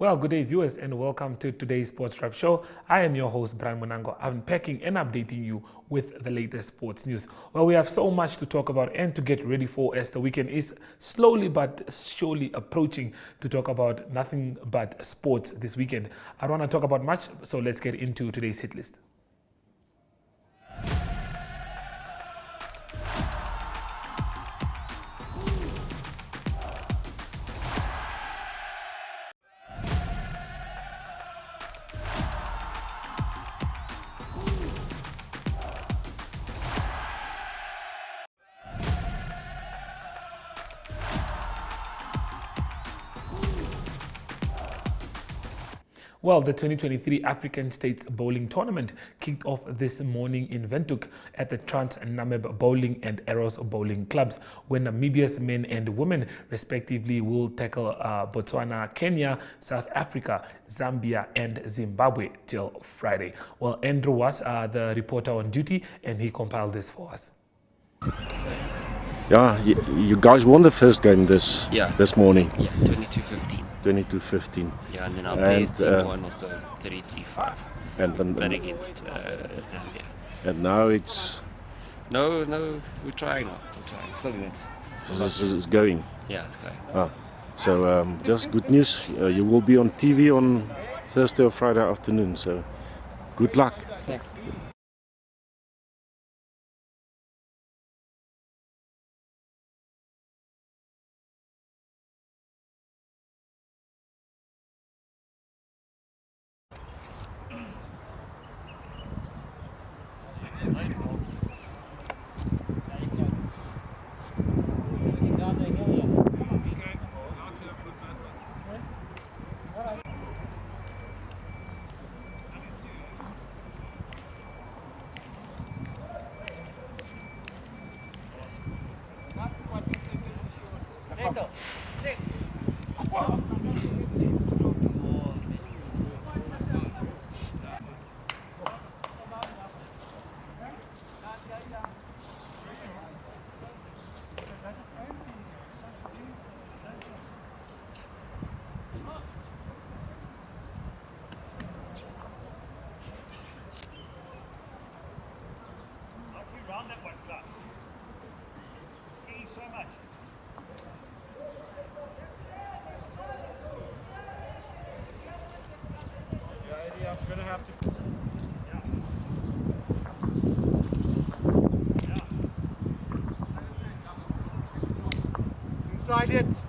Well, good day, viewers, and welcome to today's Sports Wrap Show. I am your host, Brian Monango. I'm unpacking and updating you with the latest sports news. Well, we have so much to talk about and to get ready for as the weekend is slowly but surely approaching to talk about nothing but sports this weekend. I don't want to talk about much, so let's get into today's hit list. Well, the 2023 African States Bowling Tournament kicked off this morning in Windhoek at the Namib Bowling and Eros Bowling Clubs, where Namibia's men and women respectively will tackle Botswana, Kenya, South Africa, Zambia and Zimbabwe till Friday. Well, Andrew was the reporter on duty and he compiled this for us. Yeah, you guys won the first game this morning. Yeah, 22-15. 22-15. Yeah, and then our players team won also 33-5. And then but against Zambia. And now it's no, we're trying now. Still good. This is going. Yeah, it's going. So just good news. You will be on TV on Thursday or Friday afternoon. So good luck. Thanks. Inside it.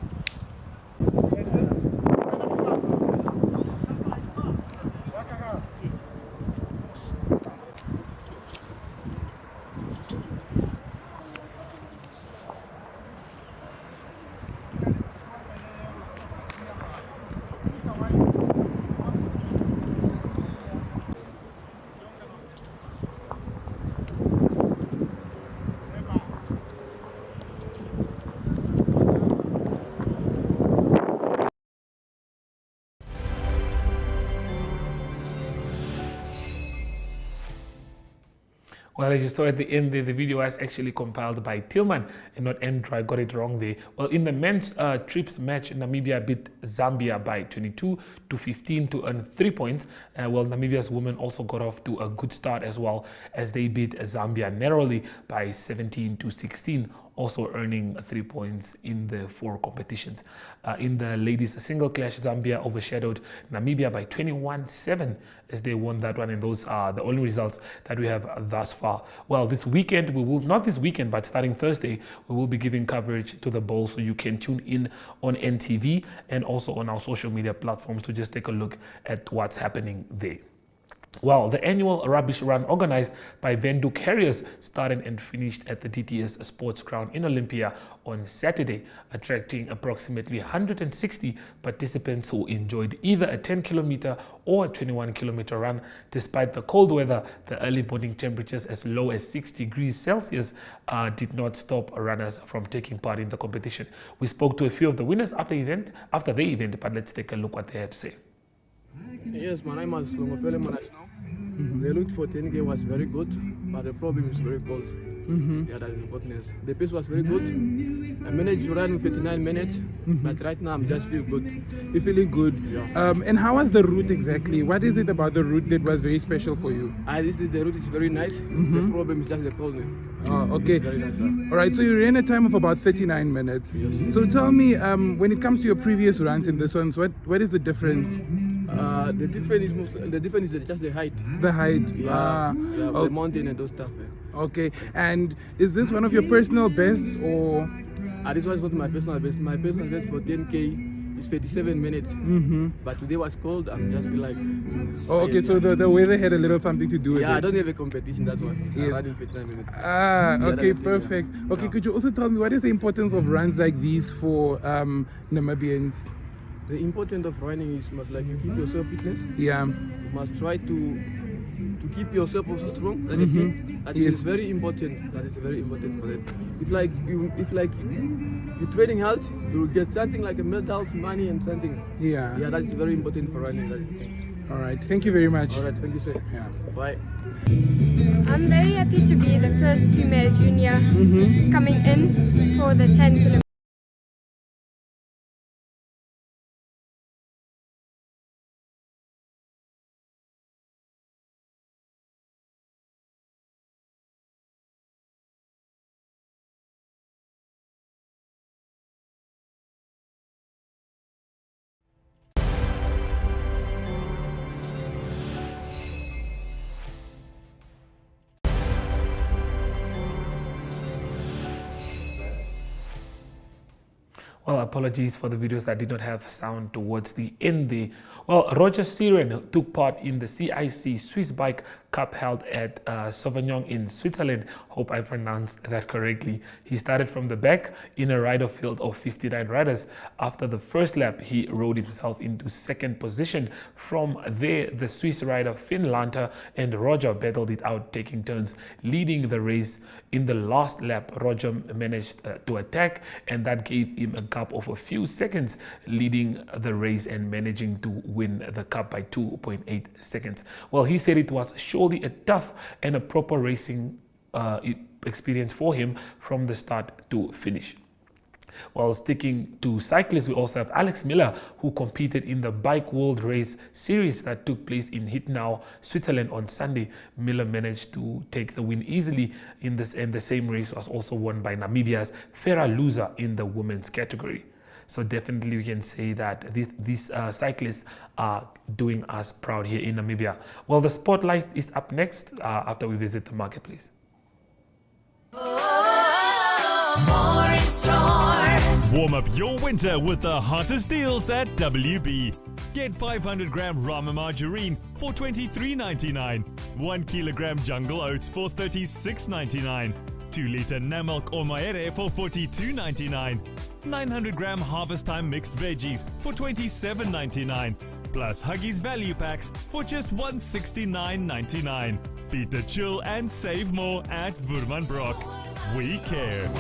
Well, as you saw at the end there, the video was actually compiled by Tillman and not Andrew. I got it wrong there. Well, in the men's trips match, Namibia beat Zambia by 22-15 to earn 3 points. Well, Namibia's women also got off to a good start as well as they beat Zambia narrowly by 17-16. Also earning 3 points in the 4 competitions. In the ladies single clash, Zambia overshadowed Namibia by 21-7 as they won that one, and those are the only results that we have thus far. Well, this weekend, not this weekend, but starting Thursday, we will be giving coverage to the bowl, so you can tune in on NTV and also on our social media platforms to just take a look at what's happening there. Well, the annual rubbish run organized by Windhoek Harriers started and finished at the DTS Sports Ground in Olympia on Saturday, attracting approximately 160 participants who enjoyed either a 10-kilometer or a 21-kilometer run. Despite the cold weather, the early morning temperatures as low as 6 degrees Celsius did not stop runners from taking part in the competition. We spoke to a few of the winners after the event, but let's take a look what they had to say. Yes, my name is Longofele Manasno. The route for 10K was very good, but the problem is very cold. Yeah, that is goodness. The pace was very good. I managed to run 59 minutes, but right now I'm just feel good. You're feeling good. Yeah. And how was the route exactly? What is it about the route that was very special for you? The route is very nice. The problem is just the coldness. Oh, okay. It's very nice. All right, so you ran a time of about 39 minutes. Yes. So tell me, when it comes to your previous runs in this ones, what is the difference? The difference is just the height. The height. The mountain and those stuff. Okay, and is this one of your personal bests or? This one is not my personal best. My personal best for 10K is 37 minutes. But today was cold. I'm just feel like. Oh, okay. So the weather had a little something to do with it. Yeah, I don't have a competition. That's why. Yes. I'm running 59 minutes. Okay, perfect. Okay, could you also tell me what is the importance of runs like these for Namibians? The importance of running is must like you keep yourself fitness. Yeah. You must try to keep yourself also strong. That is very important. That is very important for them. If you're training health, you will get something like a medals, money, and something. Yeah. Yeah, that is very important for running. That is the thing. All right. Thank you very much. All right. Thank you, sir. Yeah. Bye. I'm very happy to be the first female junior coming in for the 10 kilometers. Well, apologies for the videos that did not have sound towards the end there. Well, Roger Siren took part in the CIC Swiss Bike Cup held at Sauvignon in Switzerland. Hope I pronounced that correctly. He started from the back in a rider field of 59 riders. After the first lap, he rode himself into second position. From there, the Swiss rider Finn Lanter and Roger battled it out, taking turns leading the race. In the last lap, Roger managed to attack, and that gave him a gap of a few seconds, leading the race and managing to win the cup by 2.8 seconds. Well, he said it was surely a tough and a proper racing experience for him from the start to finish. While sticking to cyclists, we also have Alex Miller, who competed in the Bike World Race series that took place in Hittenau, Switzerland on Sunday. Miller managed to take the win easily in this, and the same race was also won by Namibia's Farah Luza in the women's category. So definitely we can say that these cyclists are doing us proud here in Namibia. Well, the spotlight is up next after we visit the marketplace. Warm up your winter with the hottest deals at WB. Get 500-gram Rama margarine for $23.99, 1 kilogram jungle oats for $36.99, 2-liter Namilk or Maere for $42.99, 900-gram Harvest Time mixed veggies for $27.99, plus Huggies value packs for just $169.99. Beat the chill and save more at Woermanbrock. We care.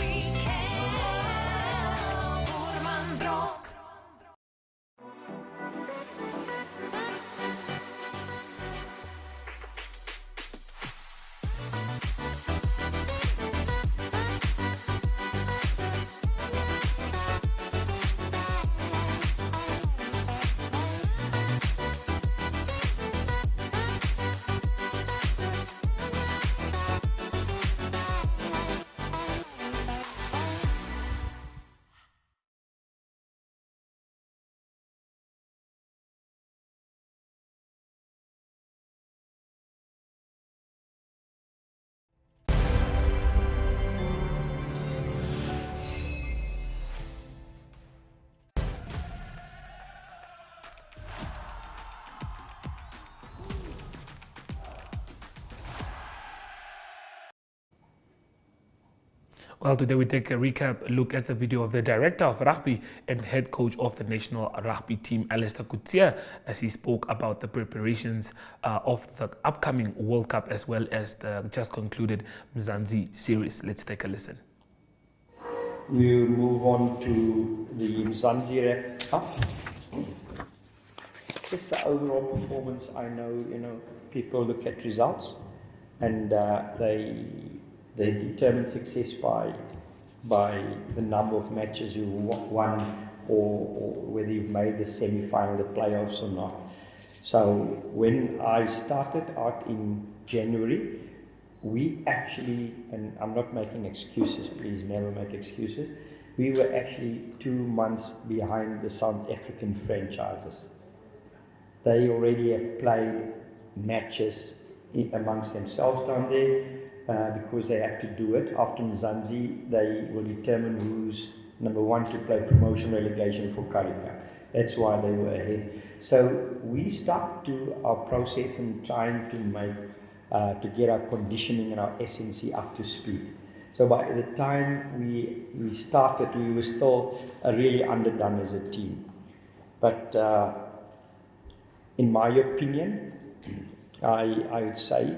Well, today we take a recap look at the video of the director of rugby and head coach of the national rugby team, Alistair Coetzee, as he spoke about the preparations of the upcoming World Cup as well as the just concluded Mzansi series. Let's take a listen. We move on to the Mzansi Cup. Just the overall performance. I know, people look at results and they They determine success by the number of matches you won, or whether you've made the semi-final, the playoffs or not. So when I started out in January, we actually, and I'm not making excuses, please never make excuses, we were actually 2 months behind the South African franchises. They already have played matches amongst themselves down there, because they have to do it. After Mzansi, they will determine who's number 1 to play promotion relegation for Karika. That's why they were ahead. So we stuck to our process and trying to make, to get our conditioning and our SNC up to speed. So by the time we started, we were still really underdone as a team. But in my opinion, I would say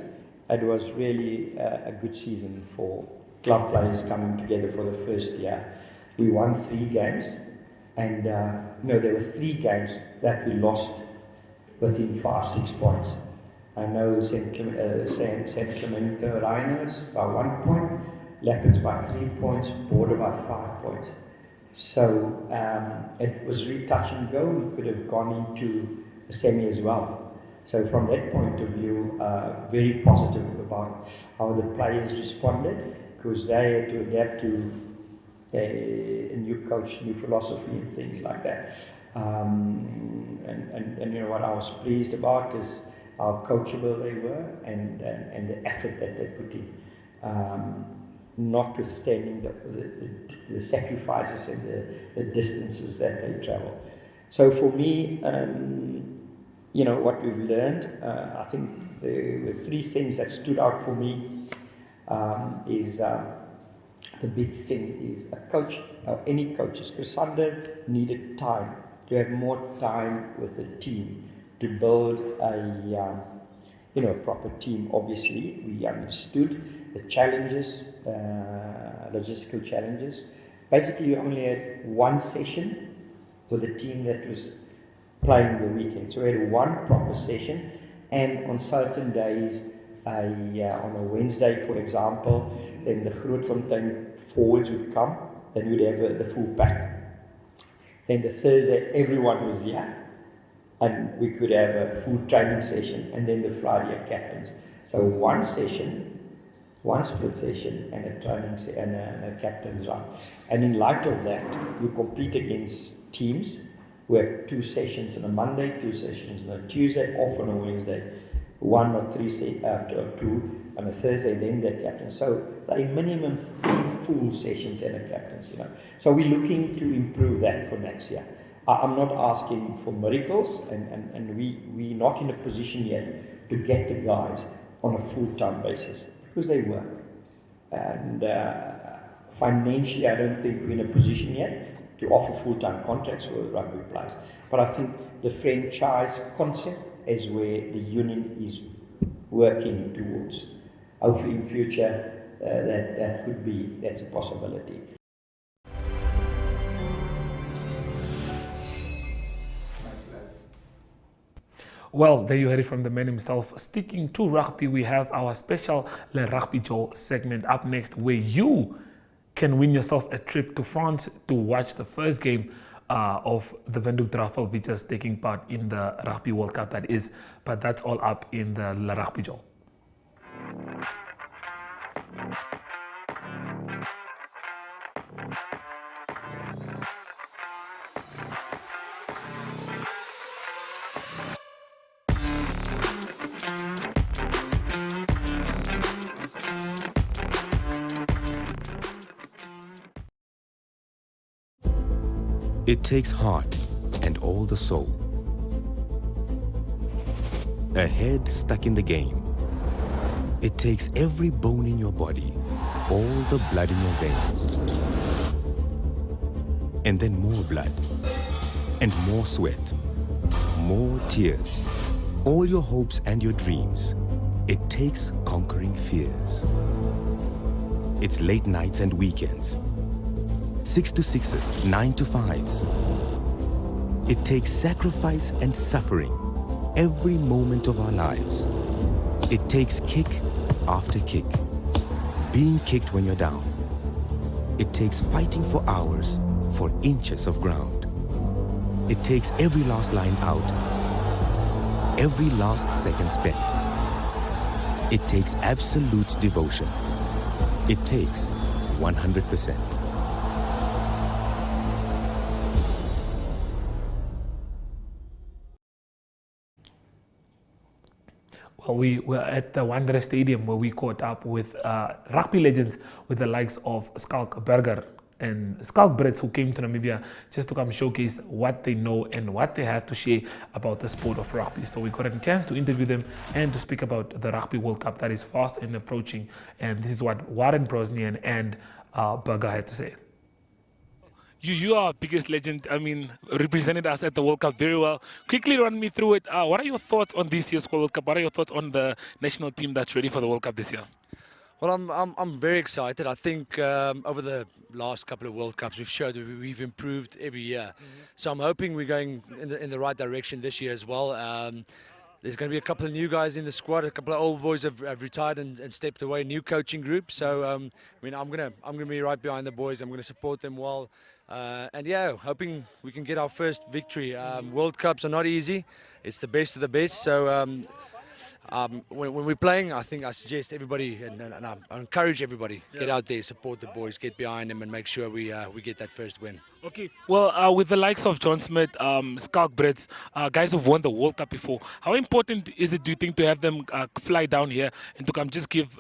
it was really a good season for club players coming together for the first year. We won 3 games, and there were 3 games that we lost within 5-6 points. I know St. Clemente Rhinos by 1 point, Leopards by 3 points, Border by 5 points. So it was really touch and go. We could have gone into a semi as well. So from that point of view, very positive about how the players responded, because they had to adapt to a new coach, new philosophy and things like that. And you know what I was pleased about is how coachable they were, and the effort that they put in, notwithstanding the sacrifices and the distances that they travel. So for me, what we've learned, I think there were 3 things that stood out for me. The big thing is a coach, or any coaches, Chrysander needed time, to have more time with the team, to build a proper team. Obviously, we understood the challenges, logistical challenges. Basically, we only had 1 session with the team that was playing the weekend. So we had 1 proper session, and on certain days, on a Wednesday, for example, then the Grootfontein forwards would come, then we'd have the full pack. Then the Thursday, everyone was here, and we could have a full training session, and then the Friday captains. So 1 session, 1 split session, and a training and a captain's run. And in light of that, you compete against teams who have 2 sessions on a Monday, 2 sessions on a Tuesday, off on a Wednesday, 1 or 2 on a Thursday, then the captain. So they minimum 3 full sessions and a captain's, So we're looking to improve that for next year. I'm not asking for miracles, and we're not in a position yet to get the guys on a full-time basis, because they work. And financially, I don't think we're in a position yet to offer full-time contracts for rugby players. But I think the franchise concept is where the union is working towards. Hopefully in future, that's a possibility. Well, there you heard it from the man himself. Sticking to rugby, we have our special Le Rugby Joe segment up next, where you can win yourself a trip to France to watch the first game of the Windhoek Harriers taking part in the Rugby World Cup, that is. But that's all up in the Le Rugby Joe. It takes heart and all the soul. A head stuck in the game. It takes every bone in your body, all the blood in your veins. And then more blood, and more sweat, more tears, all your hopes and your dreams. It takes conquering fears. It's late nights and weekends. 6 to 6s, 9 to 5s. It takes sacrifice and suffering every moment of our lives. It takes kick after kick. being kicked when you're down. It takes fighting for hours for inches of ground. It takes every last line out, every last second spent. It takes absolute devotion. It takes 100%. Well, we were at the Wanderer Stadium where we caught up with rugby legends with the likes of Skalk Burger and Skalk Brits, who came to Namibia just to come showcase what they know and what they have to share about the sport of rugby. So we got a chance to interview them and to speak about the Rugby World Cup that is fast and approaching. And this is what Warren Brosnian and Burger had to say. You are our biggest legend. I mean, represented us at the World Cup very well. Quickly run me through it. What are your thoughts on this year's World Cup? What are your thoughts on the national team that's ready for the World Cup this year? Well, I'm very excited. I think over the last couple of World Cups, we've showed that we've improved every year. So I'm hoping we're going in the right direction this year as well. There's going to be a couple of new guys in the squad. A couple of old boys have retired and stepped away. New coaching group. So I mean, I'm gonna be right behind the boys. I'm going to support them well. And yeah, hoping we can get our first victory. World Cups are not easy. It's the best of the best. So when we're playing, I suggest everybody and I encourage everybody get out there, support the boys, get behind them, and make sure we get that first win. Okay. Well, with the likes of John Smith, Skalk Brits, guys who've won the World Cup before, how important is it, do you think, to have them fly down here and to come just give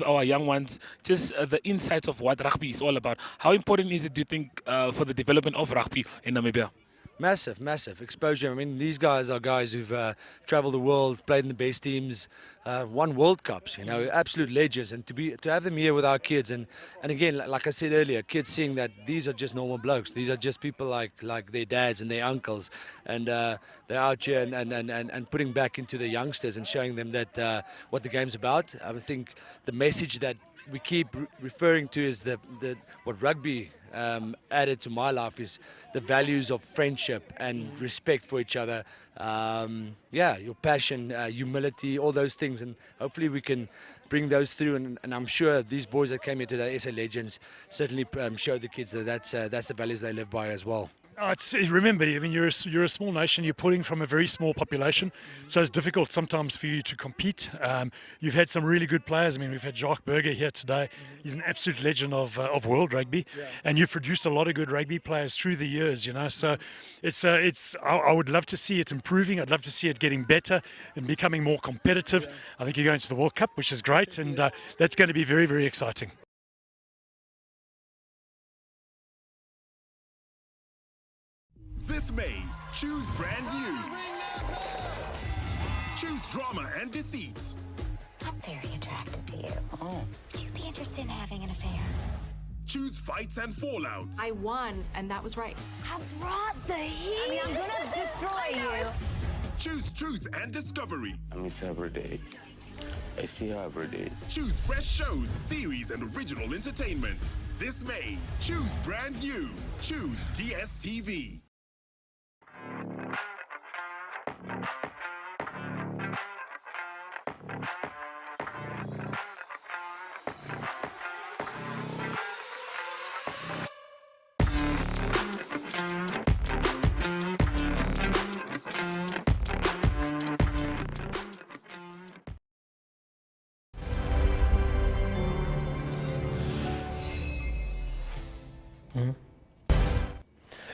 our young ones just the insights of what rugby is all about? How important is it, do you think, for the development of rugby in Namibia? Massive exposure. I mean, these guys are guys who've traveled the world, played in the best teams, won World Cups, you know, absolute legends. And to have them here with our kids, and again, like I said earlier, kids seeing that these are just normal blokes. These are just people like their dads and their uncles, and they're out here and putting back into the youngsters and showing them that what the game's about. I think the message that we keep referring to is what rugby added to my life is the values of friendship and respect for each other. Your passion, humility, all those things, and hopefully we can bring those through. And I'm sure these boys that came here today, SA Legends, certainly show the kids that that's the values they live by as well. Remember, I mean, you're a small nation. You're pulling from a very small population, so it's difficult sometimes for you to compete. You've had some really good players. I mean, we've had Jacques Burger here today. He's an absolute legend of world rugby, and you've produced a lot of good rugby players through the years. You know, so I would love to see it improving. I'd love to see it getting better and becoming more competitive. I think you're going to the World Cup, which is great, and that's going to be very, very exciting. This May, choose brand new. Choose drama and deceit. I'm very attracted to you. Oh. Would you be interested in having an affair? Choose fights and fallouts. I won, and that was right. I brought the heat. I mean, I'm gonna destroy you. Choose truth and discovery. I miss her every day. I see her every day. Choose fresh shows, series, and original entertainment. This May, choose brand new. Choose DSTV.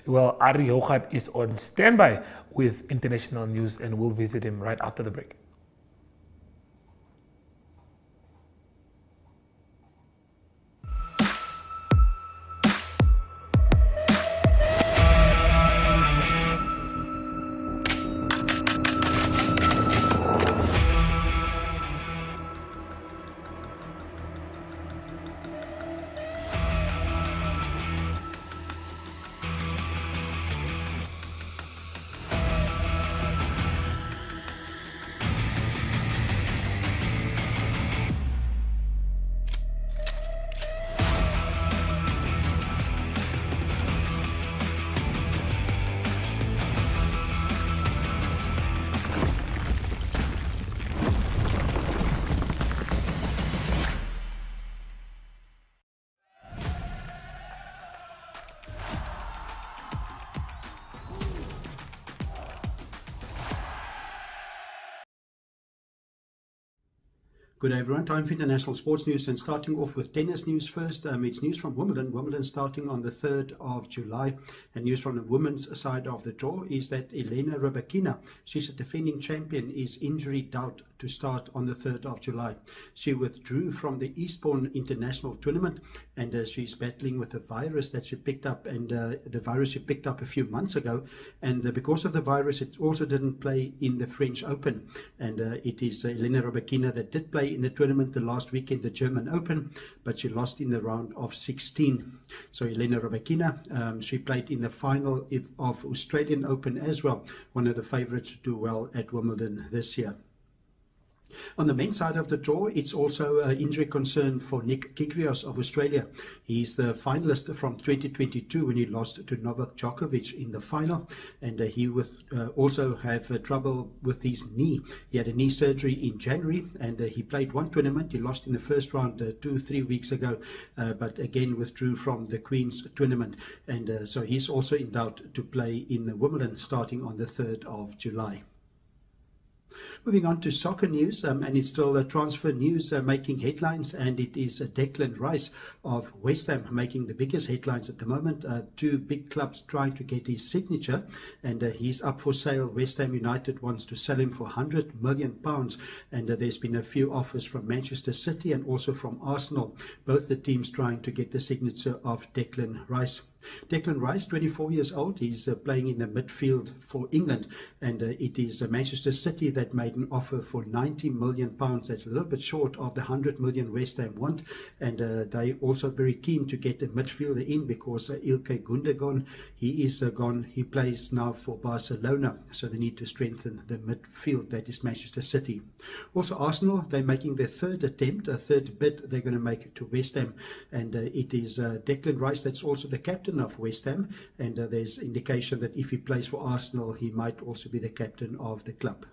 Well, Ari Hougaard is on standby with international news, and we'll visit him right after the break. Good day everyone, time for international sports news, and starting off with tennis news first. It's news from Wimbledon. Wimbledon starting on the 3rd of July, and news from the women's side of the draw is that Elena Rybakina, she's a defending champion, is injury doubt to start on the 3rd of July. She withdrew from the Eastbourne International Tournament, and she's battling with a virus that she picked up, and the virus she picked up a few months ago, and because of the virus it also didn't play in the French Open, and it is Elena Rybakina that did play in the tournament the last weekend, the German Open, but she lost in the round of 16. So Elena Rybakina, she played in the final of Australian Open as well, one of the favourites to do well at Wimbledon this year. On the men's side of the draw, it's also an injury concern for Nick Kyrgios of Australia. He's the finalist from 2022 when he lost to Novak Djokovic in the final, and he also have trouble with his knee. He had a knee surgery in January, and he played one tournament. He lost in the first round 2-3 weeks ago, but again withdrew from the Queen's tournament, and so he's also in doubt to play in the Wimbledon starting on the 3rd of July. Moving on to soccer news, and it's still transfer news making headlines, and it is Declan Rice of West Ham making the biggest headlines at the moment. Two big clubs trying to get his signature, and he's up for sale. West Ham United wants to sell him for £100 million, and there's been a few offers from Manchester City and also from Arsenal, both the teams trying to get the signature of Declan Rice. Declan Rice, 24 years old, he's playing in the midfield for England, and it is Manchester City that made an offer for £90 million. That's a little bit short of the £100 million West Ham want, and they also very keen to get a midfielder in because Ilkay Gundogan, he is gone. He plays now for Barcelona, so they need to strengthen the midfield. That is Manchester City. Also Arsenal, they're making their third attempt, a third bid they're going to make to West Ham, and it is Declan Rice that's also the captain of West Ham, and there's indication that if he plays for Arsenal he might also be the captain of the club.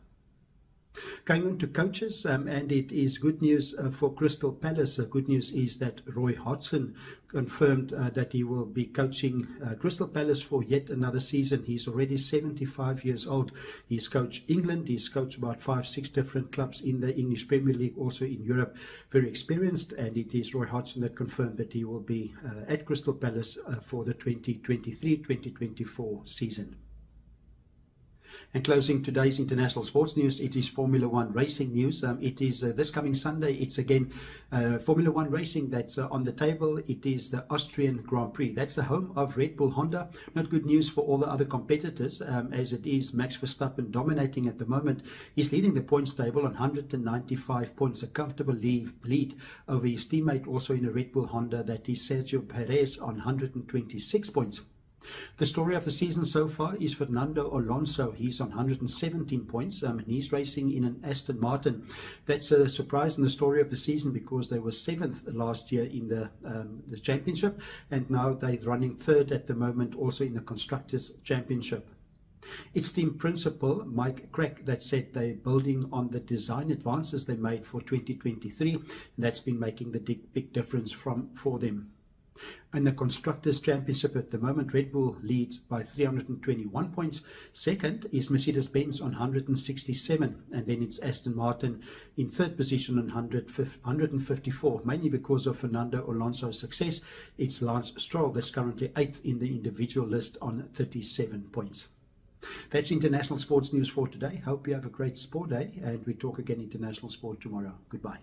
Going on to coaches, and it is good news for Crystal Palace. Good news is that Roy Hodgson confirmed that he will be coaching Crystal Palace for yet another season. He's already 75 years old. He's coached England, he's coached about 5-6 different clubs in the English Premier League, also in Europe. Very experienced, and it is Roy Hodgson that confirmed that he will be at Crystal Palace for the 2023-2024 season. And closing today's international sports news, it is Formula One racing news. It is this coming Sunday. It's again Formula One racing that's on the table. It is the Austrian Grand Prix. That's the home of Red Bull Honda. Not good news for all the other competitors, as it is Max Verstappen dominating at the moment. He's leading the points table on 195 points, a comfortable lead over his teammate also in a Red Bull Honda, that is Sergio Perez, on 126 points. The story of the season so far is Fernando Alonso. He's on 117 points, and he's racing in an Aston Martin. That's a surprise in the story of the season because they were 7th last year in the championship, and now they're running 3rd at the moment, also in the Constructors' Championship. It's team principal Mike Crack that said they're building on the design advances they made for 2023, and that's been making the big difference for them. In the Constructors' Championship at the moment, Red Bull leads by 321 points. Second is Mercedes-Benz on 167, and then it's Aston Martin in 3rd position on 154, mainly because of Fernando Alonso's success. It's Lance Stroll that's currently 8th in the individual list on 37 points. That's international sports news for today. Hope you have a great sport day, and we talk again international sport tomorrow. Goodbye.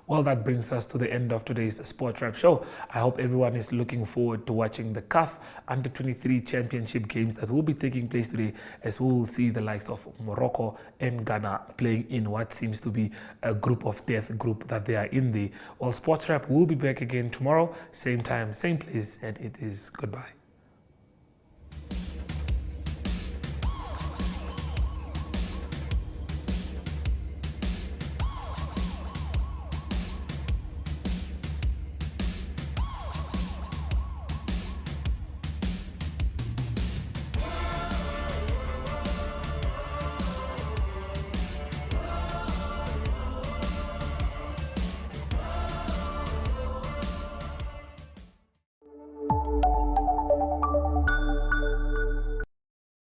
Well, that brings us to the end of today's Sport Wrap Show. I hope everyone is looking forward to watching the CAF Under-23 Championship games that will be taking place today, as we will see the likes of Morocco and Ghana playing in what seems to be a group of death group that they are in there. Well, Sports Wrap will be back again tomorrow, same time, same place, and it is goodbye.